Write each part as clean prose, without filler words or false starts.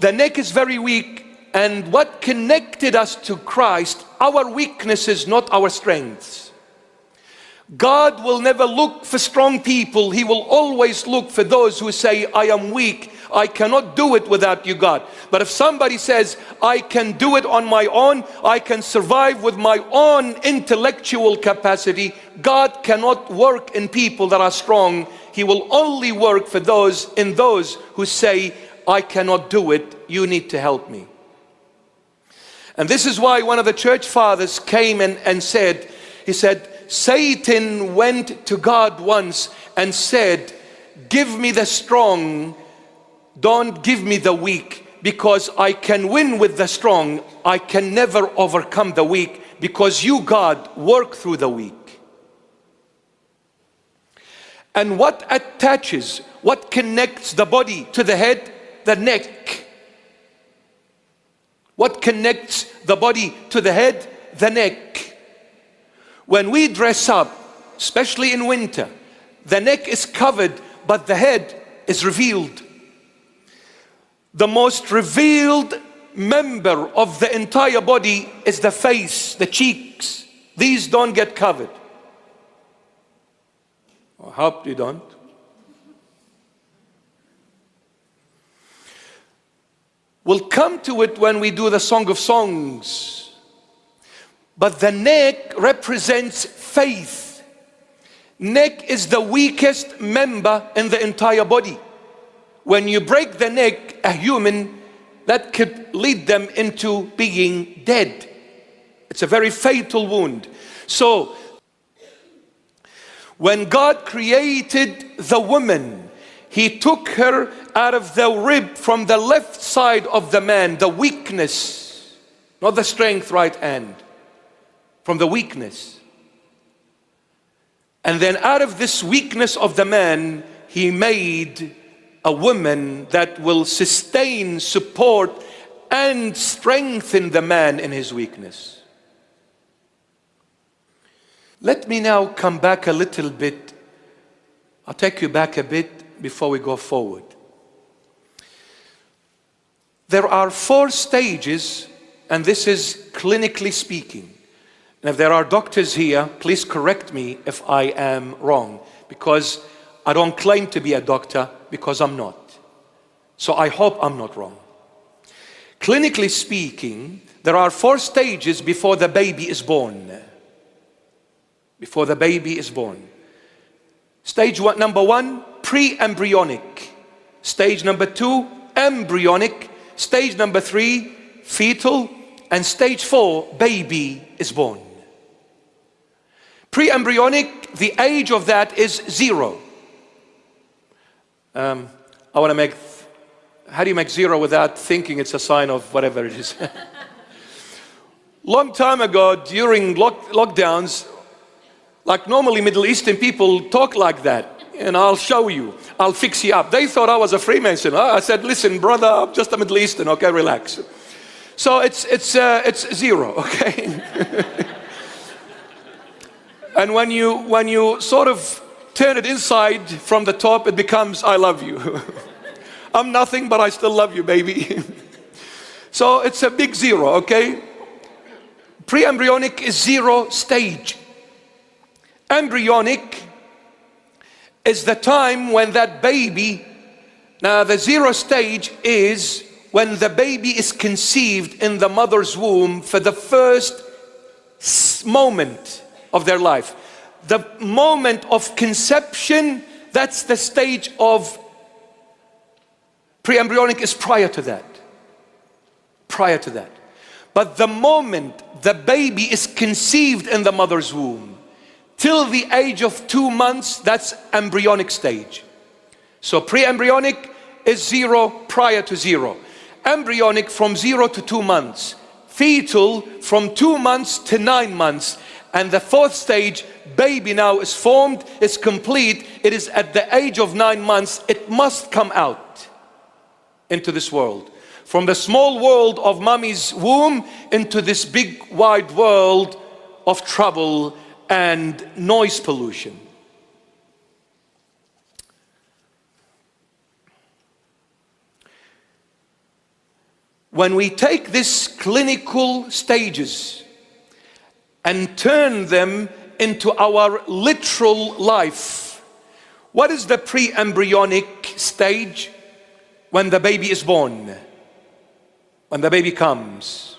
The neck is very weak, and what connected us to Christ, our weaknesses, not our strengths. God will never look for strong people. He will always look for those who say, I am weak. I cannot do it without you, God. But if somebody says, I can do it on my own, I can survive with my own intellectual capacity, God cannot work in people that are strong. He will only work for those who say, I cannot do it. You need to help me. And this is why one of the church fathers came and said, he said, Satan went to God once and said, give me the strong, don't give me the weak, because I can win with the strong. I can never overcome the weak, because you, God, work through the weak. And what attaches, what connects the body to the head? The neck. What connects the body to the head? The neck. When we dress up, especially in winter, the neck is covered, but the head is revealed. The most revealed member of the entire body is the face, the cheeks. These don't get covered. I hope you don't. We'll come to it when we do the Song of Songs. But the neck represents faith. Neck is the weakest member in the entire body. When you break the neck, a human, that could lead them into being dead. It's a very fatal wound. So, when God created the woman, He took her out of the rib from the left side of the man, the weakness, not the strength, right hand, from the weakness. And then out of this weakness of the man, He made a woman that will sustain, support, and strengthen the man in his weakness. Let me now come back a little bit. I'll take you back a bit before we go forward. There are 4 stages, and this is clinically speaking. And if there are doctors here, please correct me if I am wrong, because I don't claim to be a doctor, because I'm not. So I hope I'm not wrong. Clinically speaking, there are 4 stages before the baby is born. Before the baby is born. Stage number 1, pre-embryonic. Stage number 2, embryonic. Stage number 3, fetal. And stage 4, baby is born. Pre-embryonic, the age of that is 0. I want to make, how do you make 0 without thinking it's a sign of whatever it is? Long time ago, during lockdowns, like normally Middle Eastern people talk like that. And I'll show you, I'll fix you up. They thought I was a Freemason. I said, listen, brother, I'm just a Middle Eastern, okay, relax. So it's 0, okay? And when you sort of turn it inside from the top, it becomes, I love you. I'm nothing, but I still love you, baby. So it's a big 0, okay? Pre-embryonic is 0 stage. Embryonic is the time when that baby, now the 0 stage is when the baby is conceived in the mother's womb for the first moment of their life. The moment of conception, that's the stage of pre-embryonic, is prior to that. Prior to that. But the moment the baby is conceived in the mother's womb, till the age of 2 months, that's embryonic stage. So pre-embryonic is 0 prior to 0. Embryonic from 0 to 2 months. Fetal from 2 months to 9 months. And the 4th stage, baby now is formed, is complete. It is at the age of 9 months, it must come out into this world. From the small world of mommy's womb into this big wide world of trouble and noise pollution. when we take these clinical stages and turn them into our literal life, what is the pre-embryonic stage? When the baby is born, when the baby comes,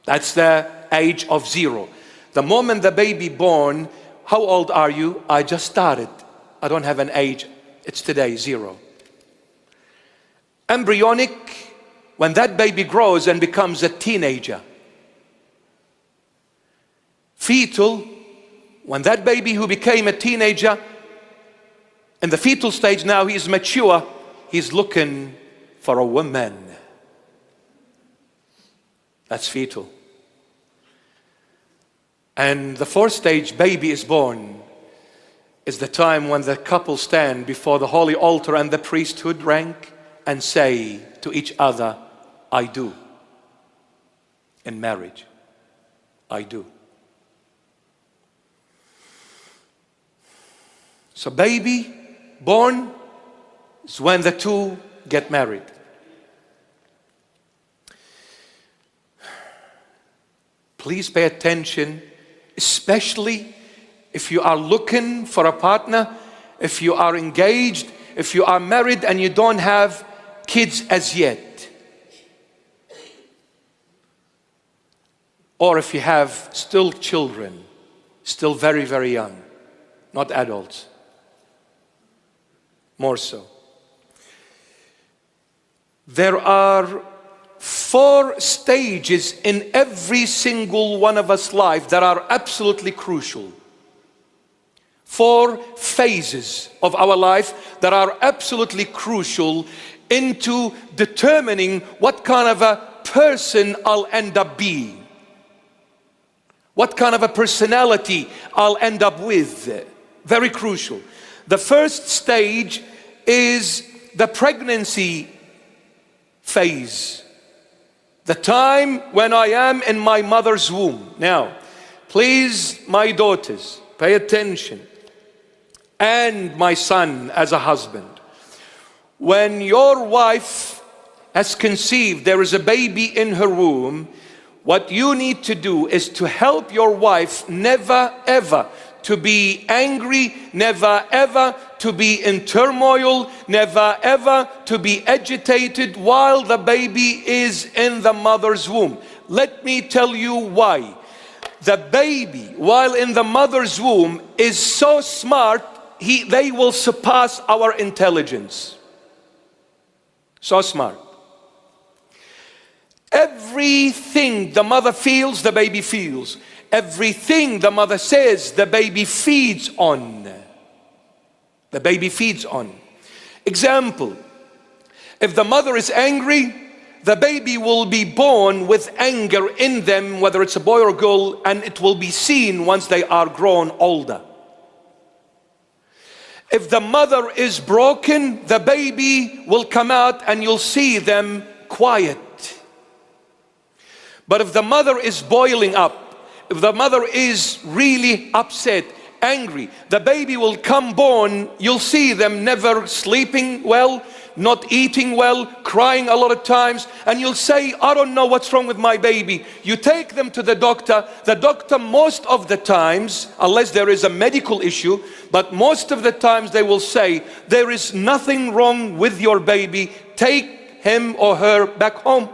that's the age of 0. The moment the baby born, how old are you? I just started. I don't have an age. It's today, 0. Embryonic, when that baby grows and becomes a teenager. Fetal, when that baby who became a teenager, in the fetal stage now he is mature, he's looking for a woman. That's fetal. And the 4th stage, baby is born, is the time when the couple stand before the holy altar and the priesthood rank and say to each other, I do. In marriage, I do. So baby born is when the two get married. Please pay attention, especially if you are looking for a partner, if you are engaged, if you are married and you don't have kids as yet. Or if you have still children, still very, very young, not adults. More so. There are 4 stages in every single one of us life that are absolutely crucial. 4 phases of our life that are absolutely crucial into determining what kind of a person I'll end up being. What kind of a personality I'll end up with. Very crucial. The first stage is the pregnancy phase. The time when I am in my mother's womb. Now, please, my daughters, pay attention. And my son as a husband. When your wife has conceived, there is a baby in her womb, what you need to do is to help your wife never ever to be angry, never ever to be in turmoil, never ever to be agitated while the baby is in the mother's womb. Let me tell you why. The baby, while in the mother's womb, is so smart, they will surpass our intelligence. So smart. Everything the mother feels, the baby feels. Everything the mother says, the baby feeds on. The baby feeds on. Example, if the mother is angry, the baby will be born with anger in them, whether it's a boy or a girl, and it will be seen once they are grown older. If the mother is broken, the baby will come out and you'll see them quiet. But if the mother is boiling up, if the mother is really upset, angry, the baby will come born, you'll see them never sleeping well, not eating well, crying a lot of times, and you'll say, I don't know what's wrong with my baby. You take them to the doctor most of the times, unless there is a medical issue, but most of the times they will say, there is nothing wrong with your baby, take him or her back home.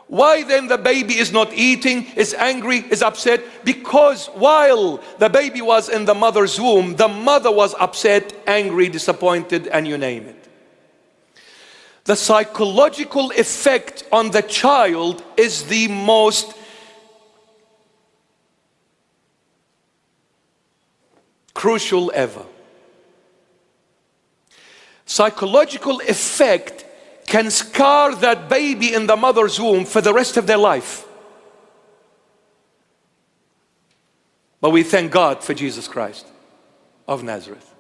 Why then the baby is not eating, is angry, is upset? Because while the baby was in the mother's womb, the mother was upset, angry, disappointed, and you name it. The psychological effect on the child is the most crucial ever. Psychological effect can scar that baby in the mother's womb for the rest of their life. But we thank God for Jesus Christ of Nazareth.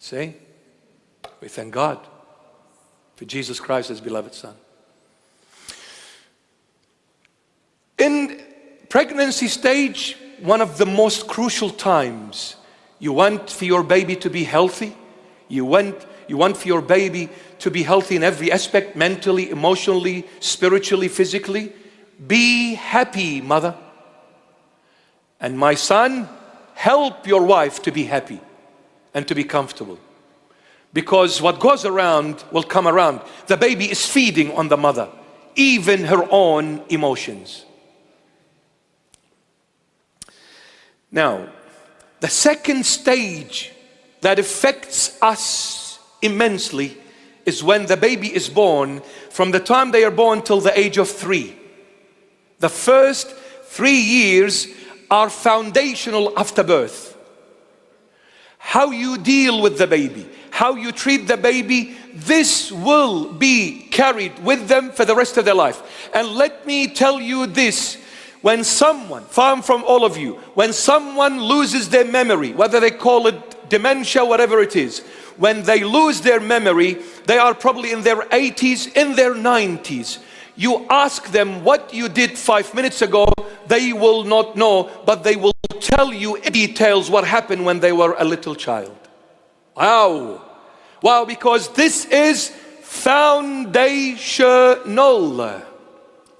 See? We thank God for Jesus Christ, His beloved Son. In pregnancy stage, one of the most crucial times, you want for your baby to be healthy. You You want for your baby to be healthy in every aspect, mentally, emotionally, spiritually, physically. Be happy, mother. And my son, help your wife to be happy and to be comfortable. Because what goes around will come around. The baby is feeding on the mother, even her own emotions. Now, the second stage that affects us immensely is when the baby is born, from the time they are born till the age of 3. The first 3 years are foundational after birth. How you deal with the baby, how you treat the baby, this will be carried with them for the rest of their life. And let me tell you this, when someone, far from all of you, when someone loses their memory, whether they call it dementia, whatever it is, when they lose their memory, they are probably in their 80s, in their 90s. You ask them what you did 5 minutes ago, they will not know, but they will tell you in details what happened when they were a little child. Wow. Wow, because this is foundational.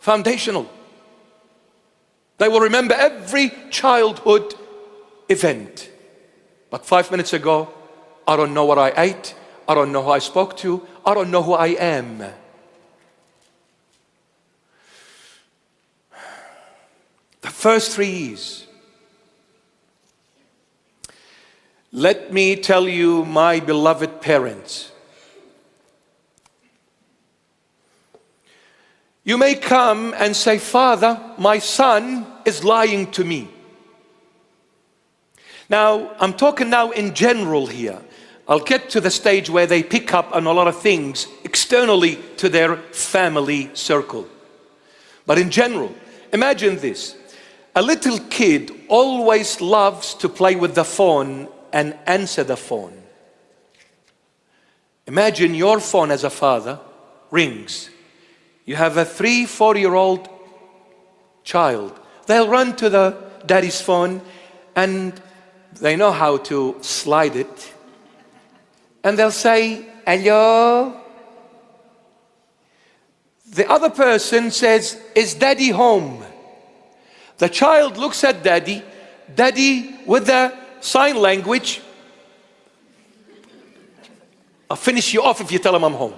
Foundational. They will remember every childhood event. But 5 minutes ago, I don't know what I ate. I don't know who I spoke to. I don't know who I am. The first 3 years. Let me tell you, my beloved parents, you may come and say, Father, my son is lying to me. Now, I'm talking now in general here. I'll get to the stage where they pick up on a lot of things externally to their family circle. But in general, imagine this. A little kid always loves to play with the phone and answer the phone. Imagine your phone as a father rings. You have a 3-4-year-old child. They'll run to the daddy's phone and they know how to slide it. And they'll say, hello. The other person says, is daddy home? The child looks at daddy, daddy with the sign language. I'll finish you off if you tell him I'm home.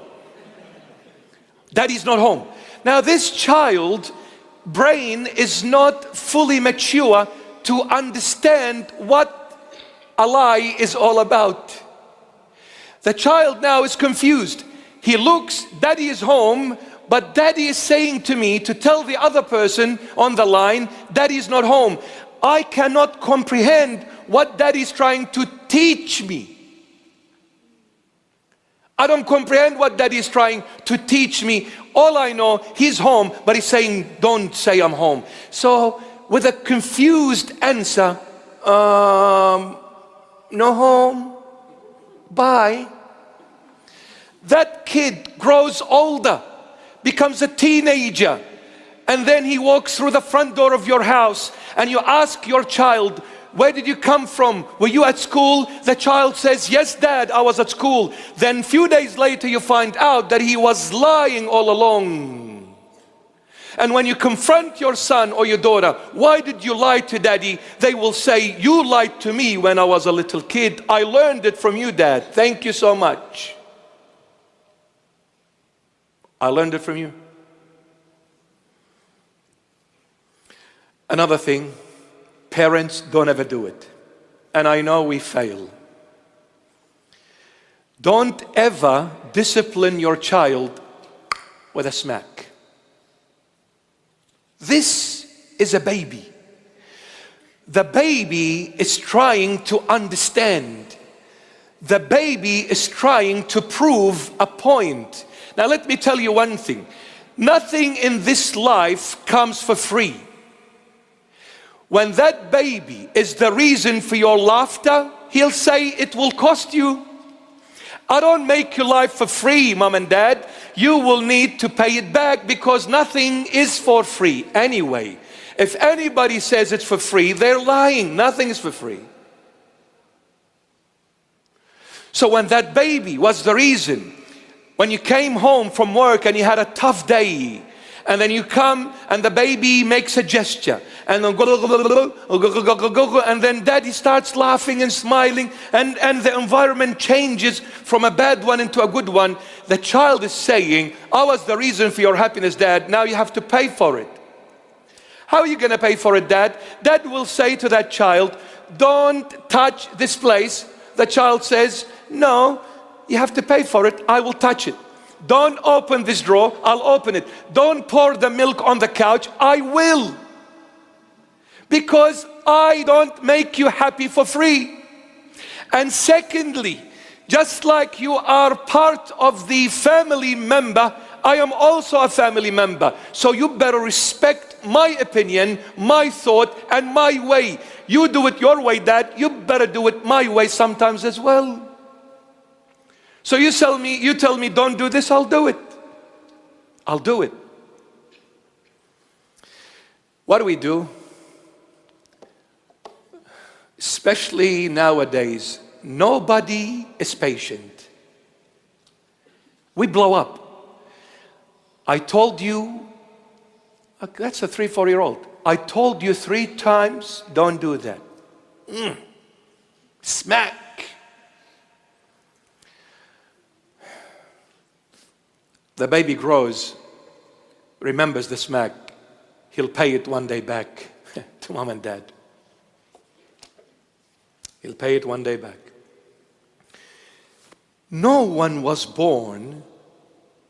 Daddy's not home. Now this child brain is not fully mature to understand what a lie is all about. The child now is confused. He looks, daddy is home, but daddy is saying to me to tell the other person on the line, daddy is not home. I cannot comprehend what daddy is trying to teach me. I don't comprehend what daddy is trying to teach me. All I know, he's home, but he's saying, don't say I'm home. So with a confused answer, no home, bye. That kid grows older, becomes a teenager, and then he walks through the front door of your house and you ask your child, where did you come from? Were you at school? The child says, yes, Dad, I was at school. Then a few days later you find out that he was lying all along. And when you confront your son or your daughter, why did you lie to daddy? They will say, you lied to me when I was a little kid. I learned it from you, Dad. Thank you so much. I learned it from you. Another thing, parents don't ever do it. And I know we fail. Don't ever discipline your child with a smack. This is a baby. The baby is trying to understand. The baby is trying to prove a point. Now let me tell you one thing. Nothing in this life comes for free. When that baby is the reason for your laughter, he'll say it will cost you. I don't make your life for free, mom and dad. You will need to pay it back because nothing is for free anyway. If anybody says it's for free, they're lying. Nothing is for free. So when that baby was the reason, when you came home from work and you had a tough day, and then you come and the baby makes a gesture, and then daddy starts laughing and smiling, and the environment changes from a bad one into a good one. The child is saying, I was the reason for your happiness, Dad. Now you have to pay for it. How are you going to pay for it, Dad? Dad will say to that child, don't touch this place. The child says, no, you have to pay for it. I will touch it. Don't open this drawer. I'll open it. Don't pour the milk on the couch. I will. Because I don't make you happy for free. And secondly, just like you are part of the family member, I am also a family member. So you better respect my opinion, my thought, and my way. You do it your way, Dad. You better do it my way sometimes as well. So you tell me, don't do this, I'll do it. I'll do it. What do we do? Especially nowadays, nobody is patient. We blow up. I told you, that's a 3-4-year-old. I told you 3 times, don't do that. Smack. The baby grows, remembers the smack. He'll pay it one day back to mom and dad. He'll pay it one day back. No one was born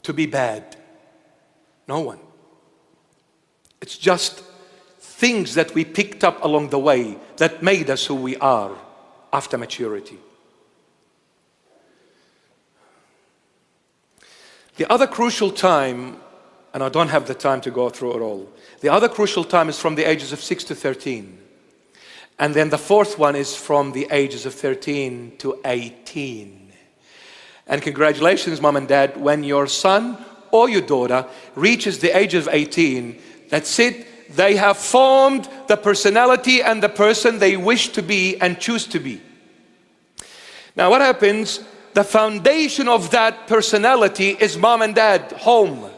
to be bad. No one. It's just things that we picked up along the way that made us who we are after maturity. The other crucial time, and I don't have the time to go through it all. The other crucial time is from the ages of 6 to 13. And then the fourth one is from the ages of 13 to 18. And congratulations, mom and dad, when your son or your daughter reaches the age of 18, that's it. They have formed the personality and the person they wish to be and choose to be. Now what happens? The foundation of that personality is mom and dad, home.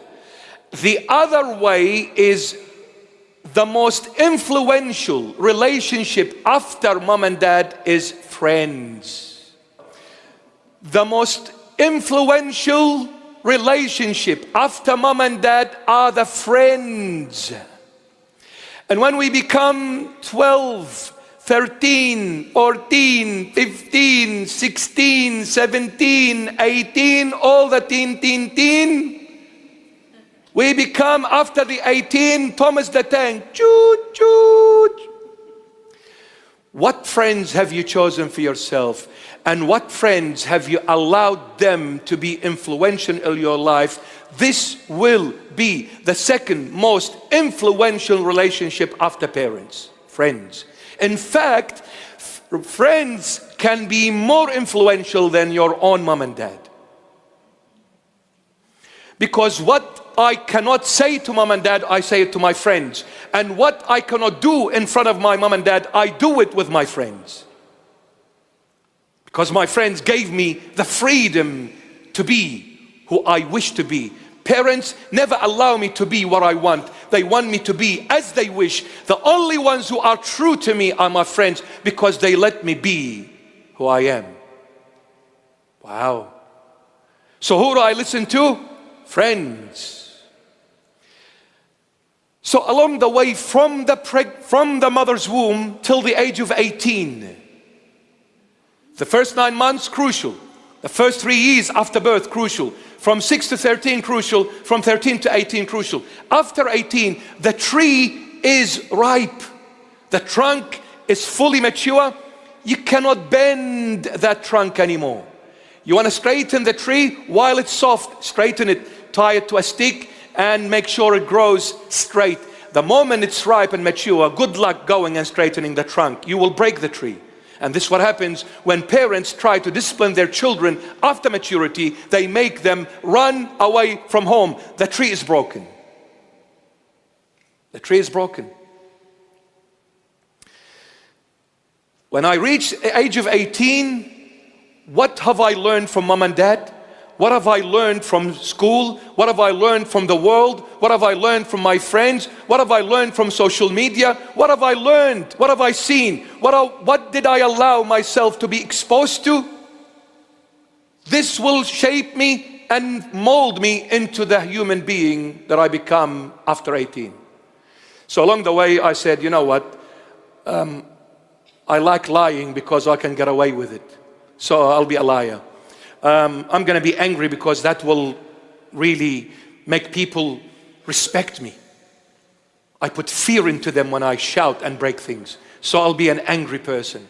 The other way is the most influential relationship after mom and dad is friends. The most influential relationship after mom and dad are the friends. And when we become 12, 13, 14, 15, 16, 17, 18, all the teen, we become, after the 18, Thomas the Tank. Choot, choot. What friends have you chosen for yourself? And what friends have you allowed them to be influential in your life? This will be the second most influential relationship after parents, friends. In fact, friends can be more influential than your own mom and dad. Because what I cannot say to mom and dad, I say it to my friends. And what I cannot do in front of my mom and dad, I do it with my friends. Because my friends gave me the freedom to be who I wish to be. Parents never allow me to be what I want. They want me to be as they wish. The only ones who are true to me are my friends, because they let me be who I am. Wow. So who do I listen to? Friends. So along the way, from the mother's womb till the age of 18, the first 9 months, crucial. The first 3 years after birth, crucial. From 6 to 13, crucial. From 13 to 18, crucial. After 18, the tree is ripe. The trunk is fully mature. You cannot bend that trunk anymore. You want to straighten the tree while it's soft. Straighten it, tie it to a stick, and make sure it grows straight. The moment it's ripe and mature, good luck going and straightening the trunk. You will break the tree. And this is what happens when parents try to discipline their children after maturity. They make them run away from home. The tree is broken. The tree is broken. When I reached the age of 18, what have I learned from mom and dad? What have I learned from school? What have I learned from the world? What have I learned from my friends? What have I learned from social media? What have I learned? What have I seen? What did I allow myself to be exposed to? This will shape me and mold me into the human being that I become after 18. So along the way I said, you know what? I like lying because I can get away with it. So I'll be a liar. I'm going to be angry because that will really make people respect me. I put fear into them when I shout and break things. So I'll be an angry person.